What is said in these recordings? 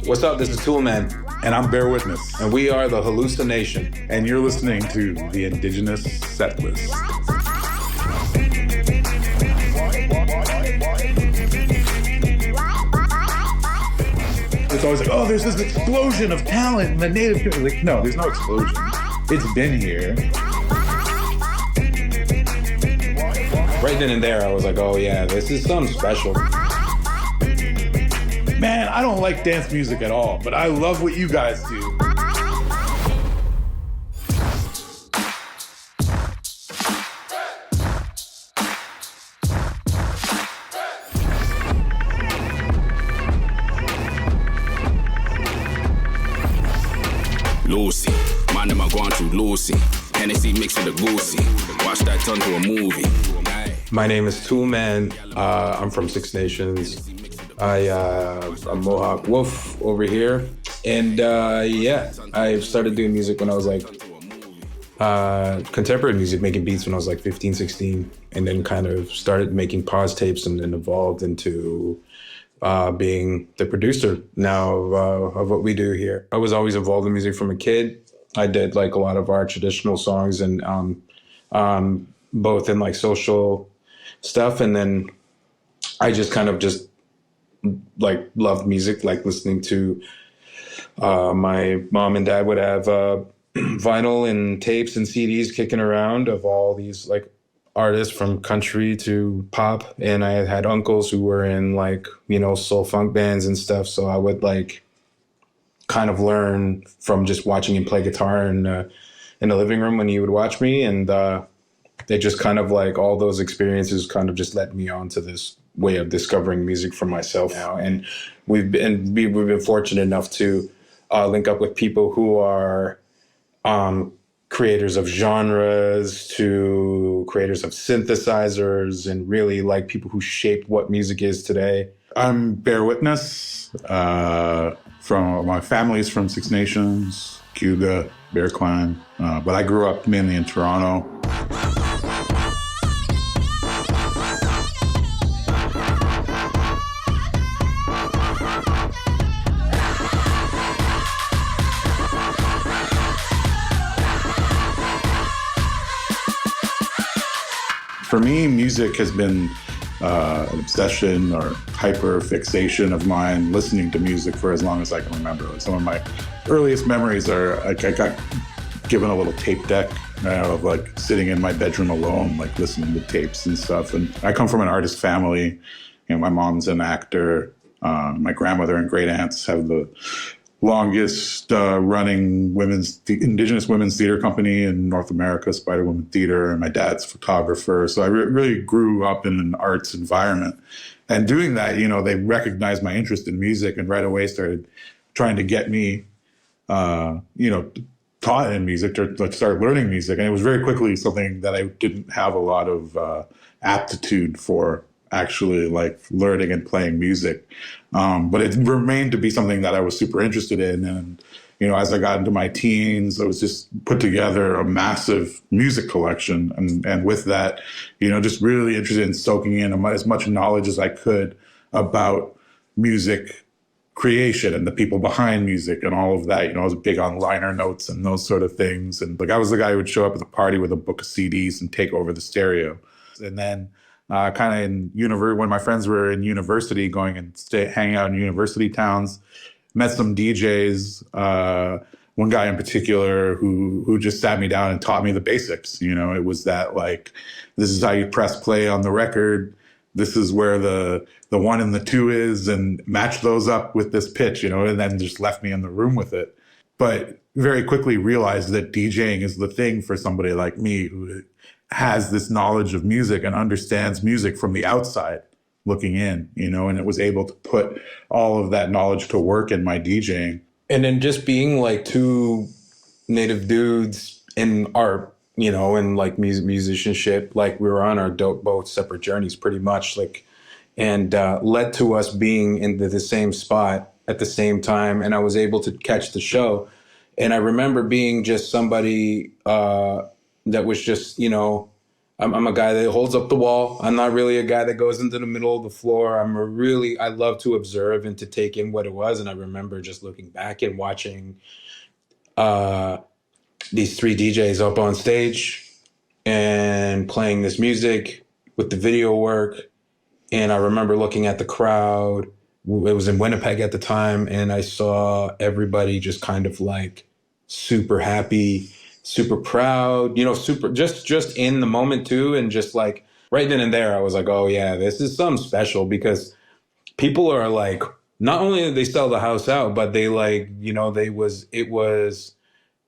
What's up? This is Toolman. And I'm Behr Witness. And we are the Hallucination. And you're listening to the Indigenous Setlist. It's always like, oh, there's this explosion of talent in the native community. Like, no, there's no explosion. It's been here. Right then and there, I was like, oh yeah, this is something special. Man, I don't like dance music at all, but I love what you guys do. Lucy, man, them are going through Lucy. Hennessy mixed with a goosey. Watch that turn to a movie. My name is Toolman. I'm from Six Nations. I'm Mohawk Wolf over here. And I started doing music when I was like, contemporary music, making beats when I was like 15, 16. And then kind of started making pause tapes and then evolved into being the producer now of what we do here. I was always involved in music from a kid. I did like a lot of our traditional songs and both in like social stuff. And then I just kind of like loved music, like listening to my mom and dad would have vinyl and tapes and CDs kicking around of all these like artists from country to pop. And I had uncles who were in like, you know, soul funk bands and stuff. So I would like kind of learn from just watching him play guitar in the living room when he would watch me. And they just kind of like all those experiences kind of just led me on to this way of discovering music for myself now. And we've been fortunate enough to link up with people who are creators of genres to creators of synthesizers and really like people who shaped what music is today. I'm Behr Witness. From my family's from Six Nations, Cuba, Bear Clan, but I grew up mainly in Toronto. For me, music has been an obsession or hyper fixation of mine, listening to music for as long as I can remember. Like some of my earliest memories are I got given a little tape deck of like sitting in my bedroom alone, like listening to tapes and stuff. And I come from an artist family. You know, my mom's an actor. My grandmother and great aunts have the longest running Indigenous women's theater company in North America, Spider Woman Theater, and my dad's a photographer. So I really grew up in an arts environment. And doing that, you know, they recognized my interest in music and right away started trying to get me, taught in music, to start learning music. And it was very quickly something that I didn't have a lot of aptitude for, actually like learning and playing music. But it remained to be something that I was super interested in. And, you know, as I got into my teens, I was just put together a massive music collection. And with that, you know, just really interested in soaking in as much knowledge as I could about music creation and the people behind music and all of that. You know, I was big on liner notes and those sort of things. And like I was the guy who would show up at the party with a book of CDs and take over the stereo. And then kind of when my friends were in university, going and hanging out in university towns, met some DJs. One guy in particular who just sat me down and taught me the basics. You know, it was that like, this is how you press play on the record. This is where the 1 and the 2 is, and match those up with this pitch. You know, and then just left me in the room with it. But very quickly realized that DJing is the thing for somebody like me who has this knowledge of music and understands music from the outside looking in, you know, and it was able to put all of that knowledge to work in my DJing. And then just being like two native dudes in art, you know, and like musicianship, like we were on our both separate journeys pretty much, like, and led to us being in the same spot at the same time. And I was able to catch the show. And I remember being just somebody that was just, you know, I'm a guy that holds up the wall. I'm not really a guy that goes into the middle of the floor. I love to observe and to take in what it was. And I remember just looking back and watching uh, these three DJs up on stage and playing this music with the video work. And I remember looking at the crowd. It was in Winnipeg at the time, and I saw everybody just kind of like super happy, super proud, super just in the moment too. And just like right then and there, I was like, oh yeah, this is something special, because people are like, not only did they sell the house out, but they like, it was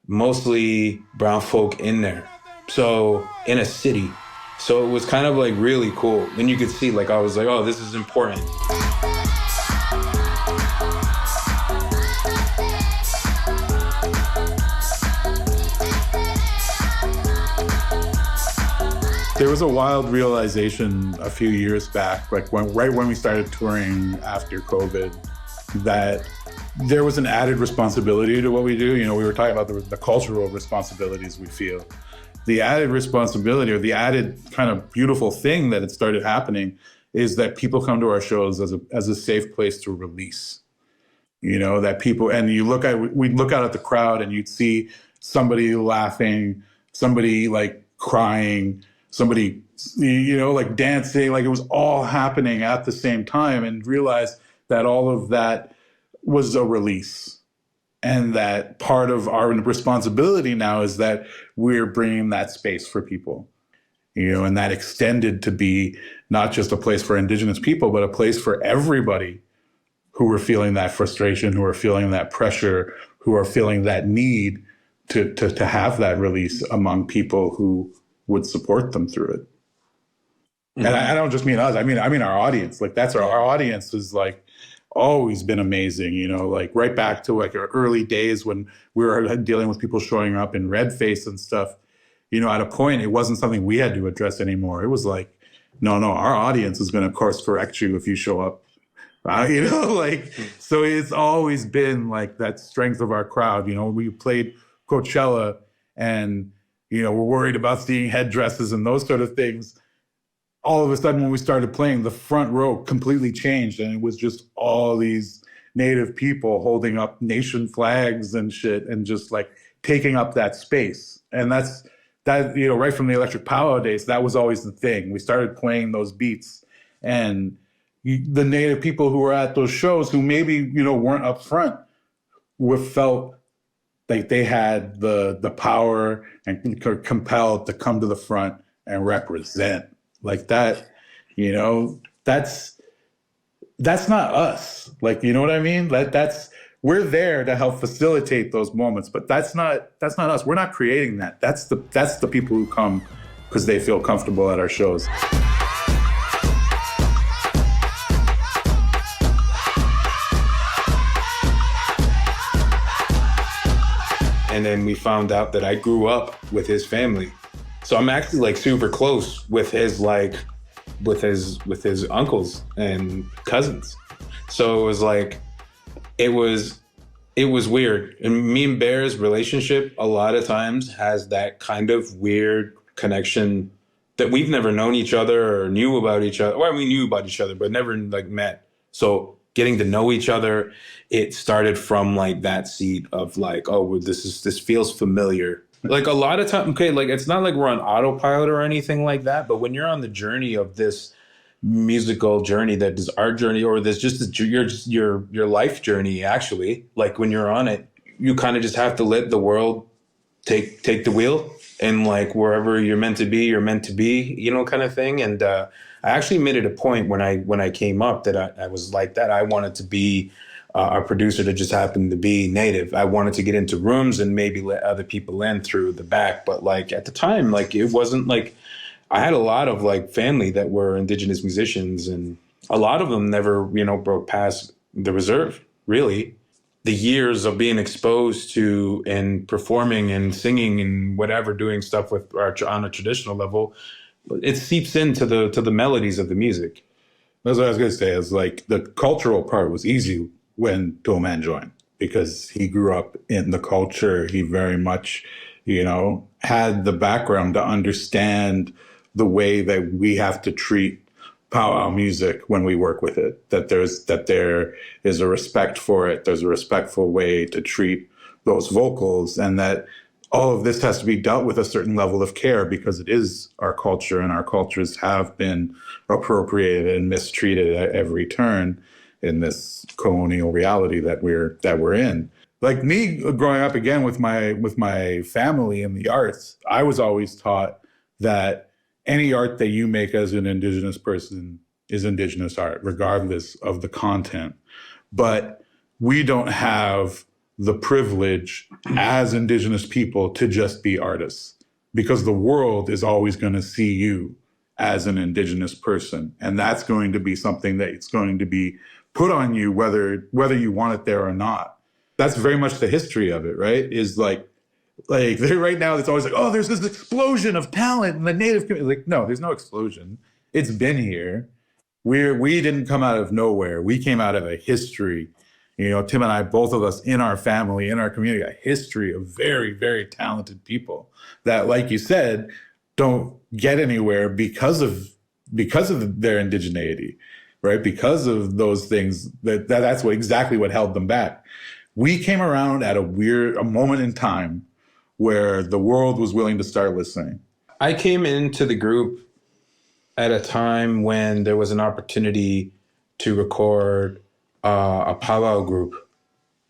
mostly brown folk in there. So in a city. So it was kind of like really cool. And you could see, like, I was like, oh, this is important. There was a wild realization a few years back, like right when we started touring after COVID, that there was an added responsibility to what we do. We were talking about the cultural responsibilities we feel. The added responsibility, or the added kind of beautiful thing that it started happening, is that people come to our shows as a safe place to release. That people, and we'd look out at the crowd and you'd see somebody laughing, somebody like crying, somebody, like dancing, like it was all happening at the same time, and realize that all of that was a release. And that part of our responsibility now is that we're bringing that space for people, and that extended to be not just a place for Indigenous people, but a place for everybody who are feeling that frustration, who are feeling that pressure, who are feeling that need to have that release among people who would support them through it. Mm-hmm. And I don't just mean us. I mean our audience. Like that's our audience is like always been amazing. Like right back to like our early days when we were dealing with people showing up in red face and stuff. At a point, it wasn't something we had to address anymore. It was like, no, our audience is going to course correct you if you show up. So it's always been like that strength of our crowd. We played Coachella and, we're worried about seeing headdresses and those sort of things. All of a sudden, when we started playing, the front row completely changed. And it was just all these Native people holding up nation flags and shit and just like taking up that space. And that, right from the Electric Powwow days, that was always the thing. We started playing those beats, and the Native people who were at those shows, who maybe, weren't up front, felt like they had the power and compelled to come to the front and represent like that. That's not us. Like, you know what I mean? We're there to help facilitate those moments, but that's not us. We're not creating that. That's the people who come because they feel comfortable at our shows. And then we found out that I grew up with his family. So I'm actually like super close with his uncles and cousins. So it was like, it was weird. And me and Behr's relationship a lot of times has that kind of weird connection that we've never known each other or knew about each other. Well, we knew about each other, but never like met. So getting to know each other, it started from like that seed of like, oh, this feels familiar. Like a lot of time, okay, like it's not like we're on autopilot or anything like that, but when you're on the journey of this musical journey that is our journey, or this just your life journey, actually, like when you're on it, you kind of just have to let the world take the wheel, and like wherever you're meant to be, you're meant to be, kind of thing. And I actually made it a point when I came up that I was like that. I wanted to be a producer that just happened to be Native. I wanted to get into rooms and maybe let other people in through the back. But like at the time, like it wasn't like, I had a lot of like family that were Indigenous musicians, and a lot of them never, broke past the reserve, really. The years of being exposed to and performing and singing and whatever, doing stuff on a traditional level, it seeps into the melodies of the music. That's what I was going to say, is like the cultural part was easy when Doman joined, because he grew up in the culture. He very much, had the background to understand the way that we have to treat powwow music when we work with it, that there is a respect for it. There's a respectful way to treat those vocals, and that all of this has to be dealt with a certain level of care because it is our culture, and our cultures have been appropriated and mistreated at every turn in this colonial reality that we're in. Like me growing up again with my family in the arts, I was always taught that any art that you make as an Indigenous person is Indigenous art, regardless of the content. But we don't have the privilege as Indigenous people to just be artists, because the world is always going to see you as an Indigenous person. And that's going to be something that it's going to be put on you, whether you want it there or not. That's very much the history of it, right? Is like right now, it's always like, oh, there's this explosion of talent in the Native community. Like, no, there's no explosion. It's been here. We didn't come out of nowhere. We came out of a history. You know, Tim and I, both of us in our family, in our community, a history of very, very talented people that, like you said, don't get anywhere because of their indigeneity, right? Because of those things. That's exactly what held them back. We came around at a moment in time where the world was willing to start listening. I came into the group at a time when there was an opportunity to record a powwow group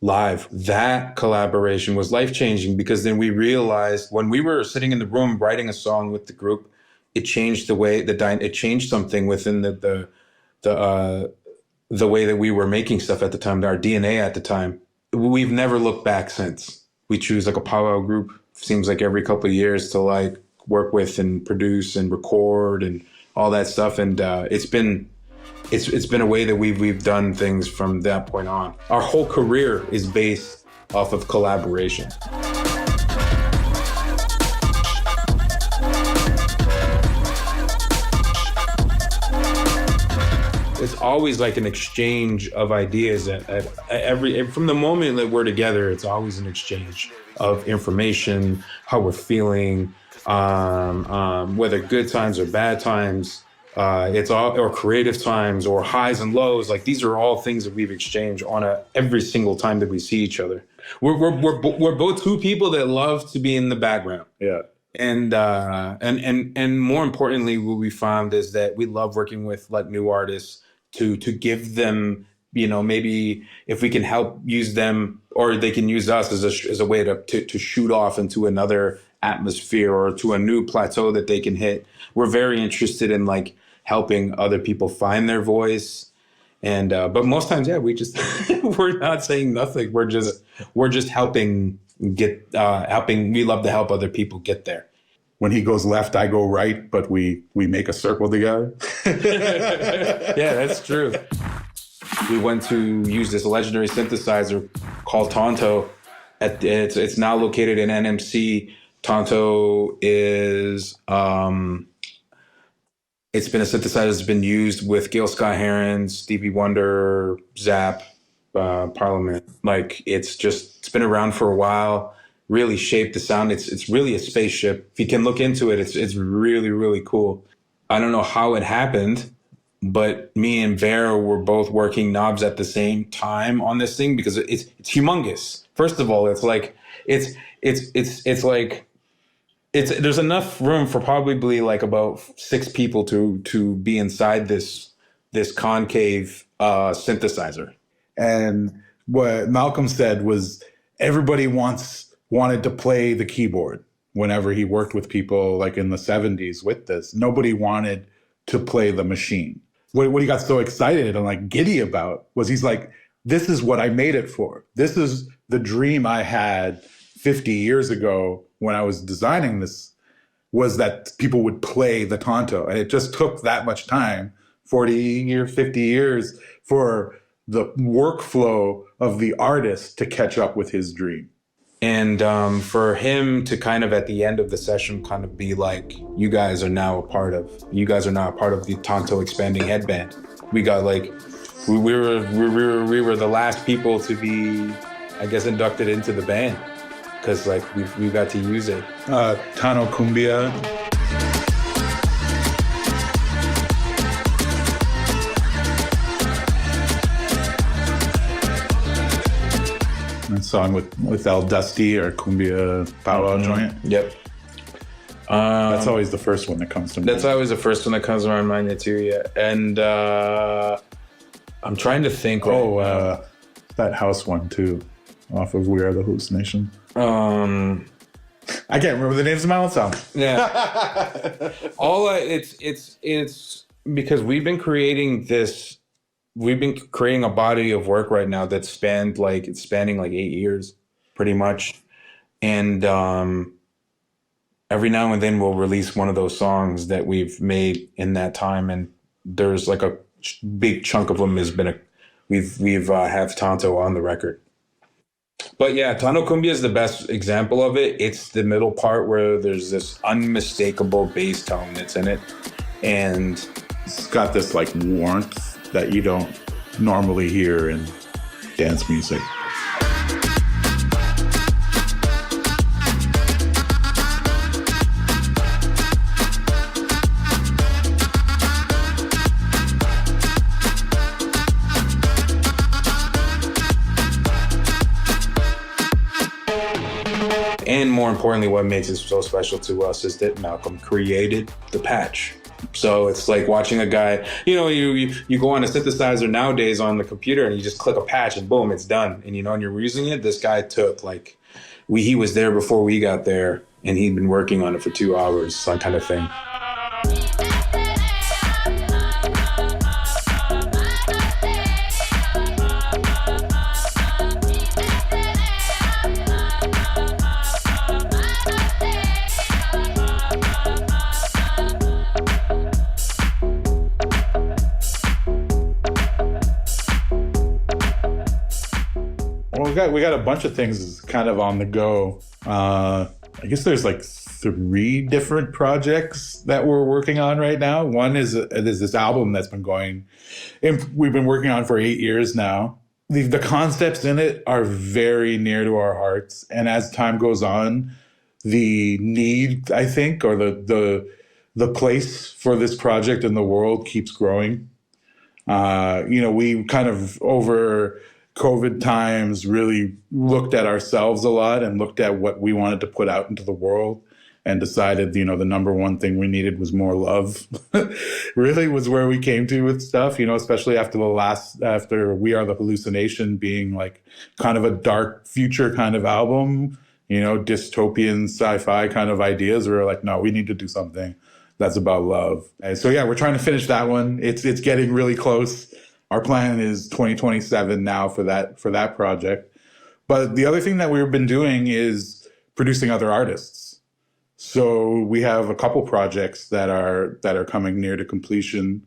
live. That collaboration was life-changing because then we realized when we were sitting in the room writing a song with the group, it changed the way it changed something within the way that we were making stuff at the time, our DNA at the time. We've never looked back since. We choose like a powwow group, seems like every couple of years, to like work with and produce and record and all that stuff. And it's been a way that we've done things from that point on. Our whole career is based off of collaboration. It's always like an exchange of ideas at from the moment that we're together. It's always an exchange of information, how we're feeling, whether good times or bad times, it's all, or creative times or highs and lows. Like these are all things that we've exchanged on every single time that we see each other. We're both two people that love to be in the background. Yeah. And more importantly, what we found is that we love working with like new artists to give them, you know, maybe if we can help use them or they can use us as a way to shoot off into another atmosphere or to a new plateau that they can hit. We're very interested in like helping other people find their voice. And but most times, yeah, we just we're not saying nothing. We're just helping helping. We love to help other people get there. When he goes left, I go right, but we make a circle together. Yeah, that's true. We went to use this legendary synthesizer called Tonto. It's now located in NMC. Tonto is it's been a synthesizer that's been used with Gil Scott Heron, Stevie Wonder, Zapp, Parliament. Like it's been around for a while. Really shaped the sound. It's really a spaceship. If you can look into it, it's really, really cool. I don't know how it happened, but me and Behr were both working knobs at the same time on this thing because it's humongous. First of all, it's like there's enough room for probably like about 6 people to be inside this concave synthesizer. And what Malcolm said was everybody wanted to play the keyboard whenever he worked with people like in the 70s with this. Nobody wanted to play the machine. What he got so excited and like giddy about was he's like, this is what I made it for. This is the dream I had 50 years ago when I was designing this, was that people would play the Tonto. And it just took that much time, 40 or 50 years, for the workflow of the artist to catch up with his dream. And for him to kind of at the end of the session kind of be like, you guys are now a part of the Tonto Expanding Headband. We got like, we were the last people to be, I guess, inducted into the band because like we got to use it. Tano Cumbia. That song with El Dusty or Cumbia Powwow joint. Yep. That's always the first one that comes to mind. That's always the first one that comes to my mind too, yeah. And I'm trying to think. That house one too, off of We Are the Hallucination. I can't remember the names of my own songs. Yeah. It's because we've been creating a body of work right now that's spanning like 8 years, pretty much. And every now and then we'll release one of those songs that we've made in that time, and there's like a big chunk of them has been we've have Tanto on the record. But yeah, Tano Cumbia is the best example of it. It's the middle part where there's this unmistakable bass tone that's in it, and it's got this like warmth that you don't normally hear in dance music. And more importantly, what makes it so special to us is that Malcolm created the patch. So it's like watching a guy, you go on a synthesizer nowadays on the computer and you just click a patch and boom, it's done. And and you're using it. This guy took he was there before we got there, and he'd been working on it for 2 hours, that kind of thing. We got a bunch of things kind of on the go. I guess there's like 3 different projects that we're working on right now. One is this album that's been going, we've been working on for 8 years now. The concepts in it are very near to our hearts, and as time goes on, the need, I think, or the place for this project in the world keeps growing. We kind of over COVID times really looked at ourselves a lot and looked at what we wanted to put out into the world, and decided, the number one thing we needed was more love. Really was where we came to with stuff, especially after We Are the Hallucination being like kind of a dark future kind of album, dystopian sci-fi kind of ideas. We were like, no, we need to do something that's about love. And so, yeah, we're trying to finish that one. It's getting really close. Our plan is 2027 now for that project. But the other thing that we've been doing is producing other artists. So we have a couple projects that are coming near to completion.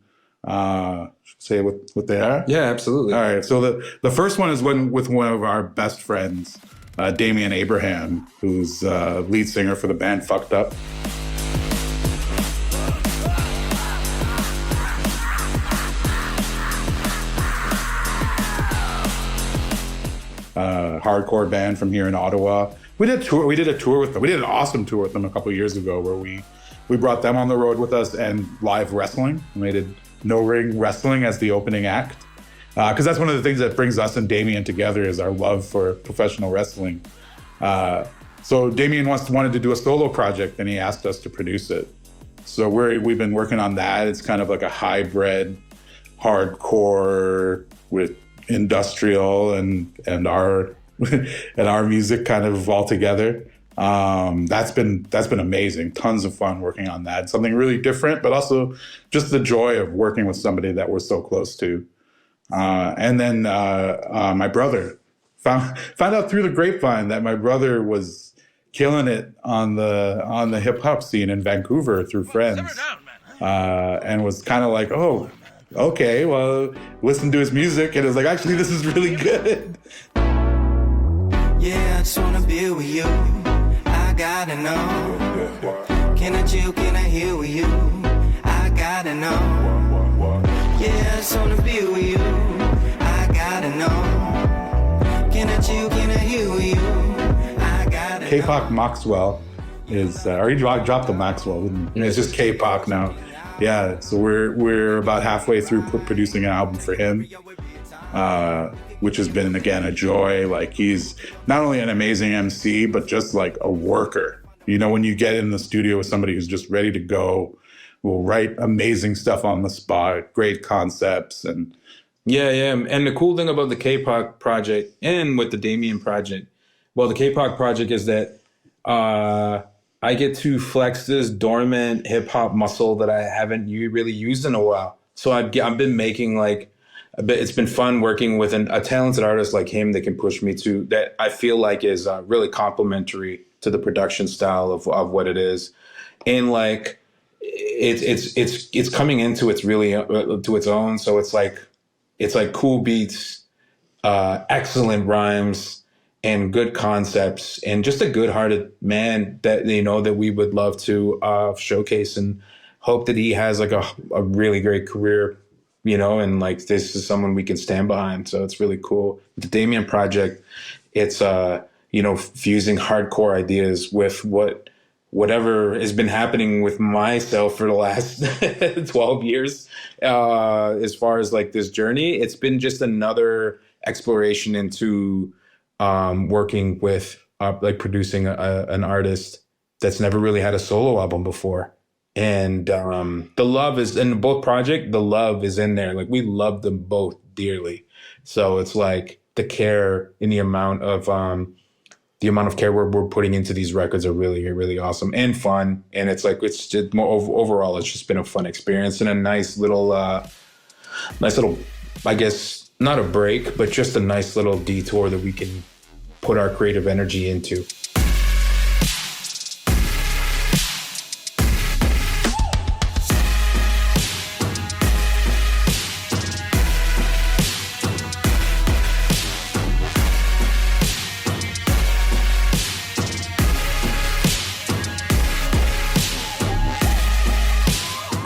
Say what they are? Yeah, absolutely. All right. So the first one is with one of our best friends, Damian Abraham, who's lead singer for the band Fucked Up. Hardcore band from here in Ottawa. We did a tour with them. We did an awesome tour with them a couple of years ago where we brought them on the road with us and live wrestling. We did no ring wrestling as the opening act. Because that's one of the things that brings us and Damien together is our love for professional wrestling. So Damien wanted to do a solo project and he asked us to produce it. So we've been working on that. It's kind of like a hybrid hardcore with industrial and our and our music kind of all together. That's been amazing. Tons of fun working on that. Something really different, but also just the joy of working with somebody that we're so close to. And then my brother found out through the grapevine that my brother was killing it on the hip hop scene in Vancouver through friends, and was kind of like, oh, okay, well, listen to his music, and it's like, actually, this is really good. Yeah, I just wanna be with you. I gotta know. Can I chill? Can I hear with you? I gotta know. Yeah, I just wanna be with you. I gotta know. Can I chill? Can I hear with you? I gotta know. K-Pop Maxwell is, or he dropped the Maxwell. It's just K-Pop now. Yeah, so we're about halfway through producing an album for him. which has been, again, a joy. Like, he's not only an amazing MC, but just like a worker. You know, when you get in the studio with somebody who's just ready to go, will write amazing stuff on the spot, great concepts. And yeah. And the cool thing about the K-pop project and with the Damien project, well, the K-pop project is that I get to flex this dormant hip hop muscle that I haven't really used in a while. So I've been making like a bit. It's been fun working with a talented artist like him that can push me to that. I feel like is really complementary to the production style of what it is, and like it's coming into its really to its own. So it's like cool beats, excellent rhymes, and good concepts, and just a good-hearted man that that we would love to showcase, and hope that he has like a really great career, and like this is someone we can stand behind. So it's really cool. The Damien project, it's fusing hardcore ideas with whatever has been happening with myself for the last 12 years, as far as like this journey. It's been just another exploration into working with like producing an artist that's never really had a solo album before. And the love is in both project, the love is in there. Like, we love them both dearly. So it's like the care and the amount of care we're putting into these records are really, really awesome and fun. And it's like, it's just more overall, it's just been a fun experience and a nice little, I guess, not a break, but just a nice little detour that we can put our creative energy into.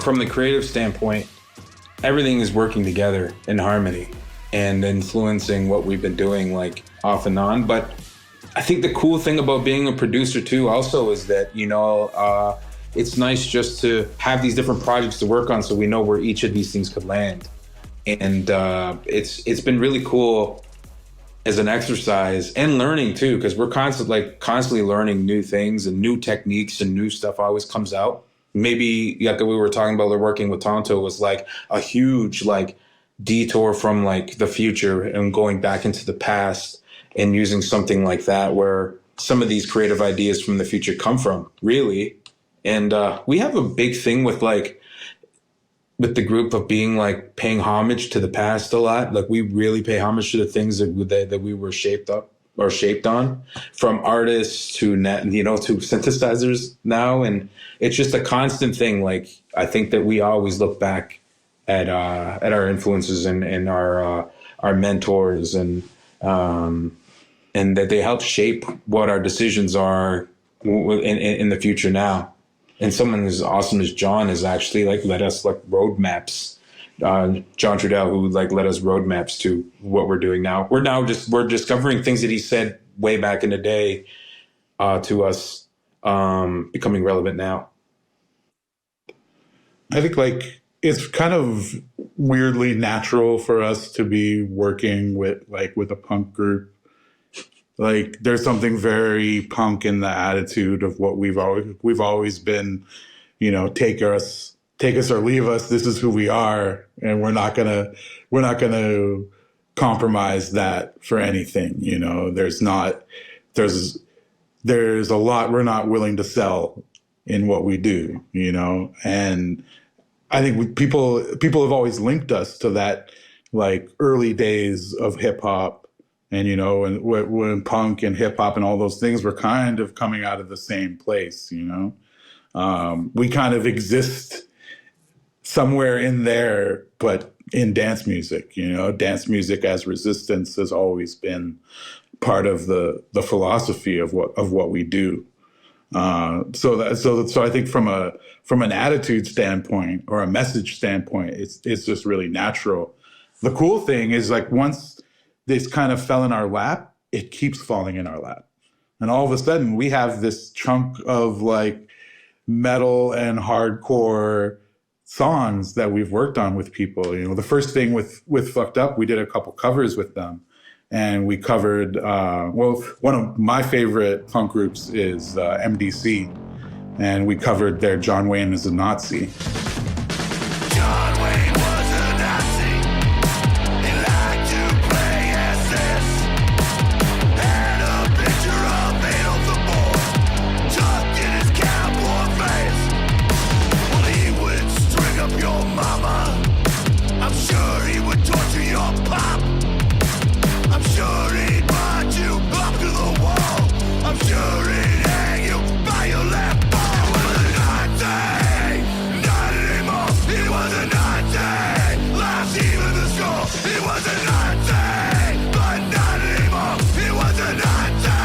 From the creative standpoint, everything is working together in harmony and influencing what we've been doing, like, off and on. But I think the cool thing about being a producer too also is that, it's nice just to have these different projects to work on so we know where each of these things could land. And it's been really cool as an exercise and learning too, because we're constantly learning new things and new techniques, and new stuff always comes out. Maybe like we were talking about, working with Tonto was like a huge like detour from like the future and going back into the past, and using something like that where some of these creative ideas from the future come from, really. And we have a big thing with the group of being like paying homage to the past a lot. Like, we really pay homage to the things that we were shaped on, from artists to to synthesizers now. And it's just a constant thing. Like, I think that we always look back at our influences and our mentors, and that they help shape what our decisions are in the future now. And someone as awesome as John has actually like let us like roadmaps. John Trudell, who like led us roadmaps to what we're doing now. We're discovering things that he said way back in the day to us, becoming relevant now. I think like it's kind of weirdly natural for us to be working with a punk group. Like, there's something very punk in the attitude of what we've always been, take us or leave us. This is who we are, and we're not gonna compromise that for anything. There's a lot we're not willing to sell in what we do. And I think people have always linked us to that, like, early days of hip hop. And, and when punk and hip hop and all those things were kind of coming out of the same place, we kind of exist somewhere in there, but in dance music, dance music as resistance has always been part of the philosophy of what we do. So I think from an attitude standpoint or a message standpoint, it's just really natural. The cool thing is, like, once this kind of fell in our lap, it keeps falling in our lap. And all of a sudden we have this chunk of like metal and hardcore songs that we've worked on with people. You know, the first thing with Fucked Up, we did a couple covers with them. And we covered, one of my favorite punk groups is MDC. And we covered their John Wayne is a Nazi. John Wayne was a Nazi. He liked to play SS. Had a picture of Adolf the Boy tucked in his cowboy face. Well, he would string up your mama. I'm sure he would torture your pop. I'm sure he'd bind you up to the wall. I'm sure he'd hang you by your left ball. He was a Nazi, not anymore. He was a Nazi, last even the score. He was a Nazi, but not anymore. He was a Nazi.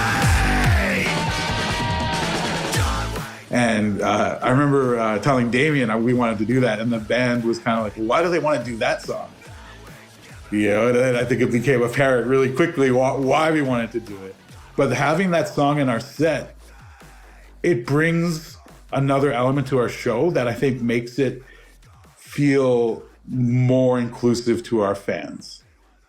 And I remember telling Damien we wanted to do that, and the band was kind of like, well, why do they want to do that song? You know, and then I think it became apparent really quickly why we wanted to do it. But having that song in our set, it brings another element to our show that I think makes it feel more inclusive to our fans.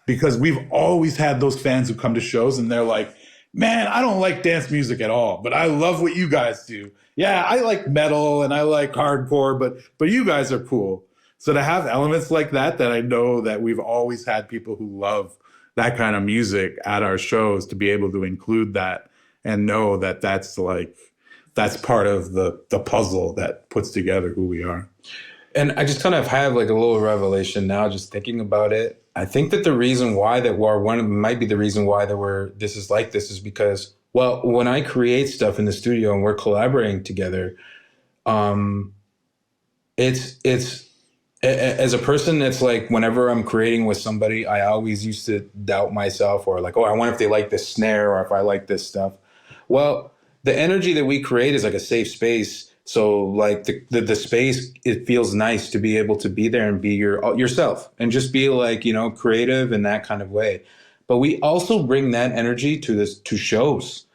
Because we've always had those fans who come to shows and they're like, man, I don't like dance music at all, but I love what you guys do. Yeah, I like metal and I like hardcore, but you guys are cool. So to have elements like that I know that we've always had people who love that kind of music at our shows, to be able to include that and know that that's part of the puzzle that puts together who we are. And I just kind of have like a little revelation now, just thinking about it. I think that the reason why that might be the reason why that this is like this is because, well, when I create stuff in the studio and we're collaborating together, it's as a person that's like, whenever I'm creating with somebody, I always used to doubt myself, or like, oh, I wonder if they like this snare or if I like this stuff. Well, the energy that we create is like a safe space. So like the space, it feels nice to be able to be there and be yourself and just be like, you know, creative in that kind of way. But we also bring that energy to shows.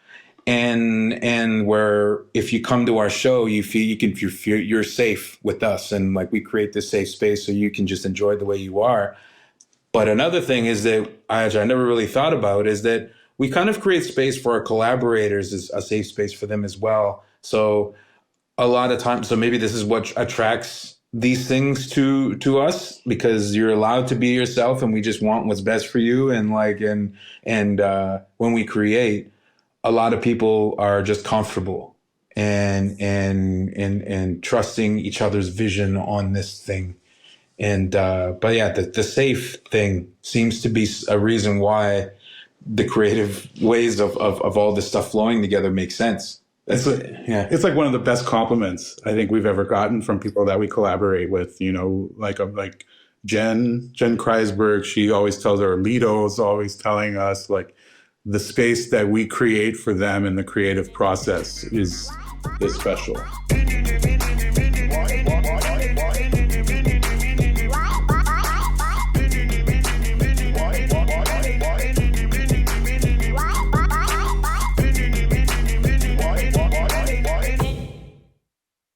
And where if you come to our show, you feel you're safe with us, and like we create this safe space so you can just enjoy the way you are. But another thing is that I never really thought about is that we kind of create space for our collaborators, as a safe space for them as well. So a lot of times, so maybe this is what attracts these things to us, because you're allowed to be yourself, and we just want what's best for you. And like and when we create, a lot of people are just comfortable and trusting each other's vision on this thing. And but yeah, the safe thing seems to be a reason why the creative ways of all this stuff flowing together makes sense. It's like one of the best compliments I think we've ever gotten from people that we collaborate with. You know, like Jen Kreisberg, she always tells her, Lito's always telling us, like, the space that we create for them in the creative process is special.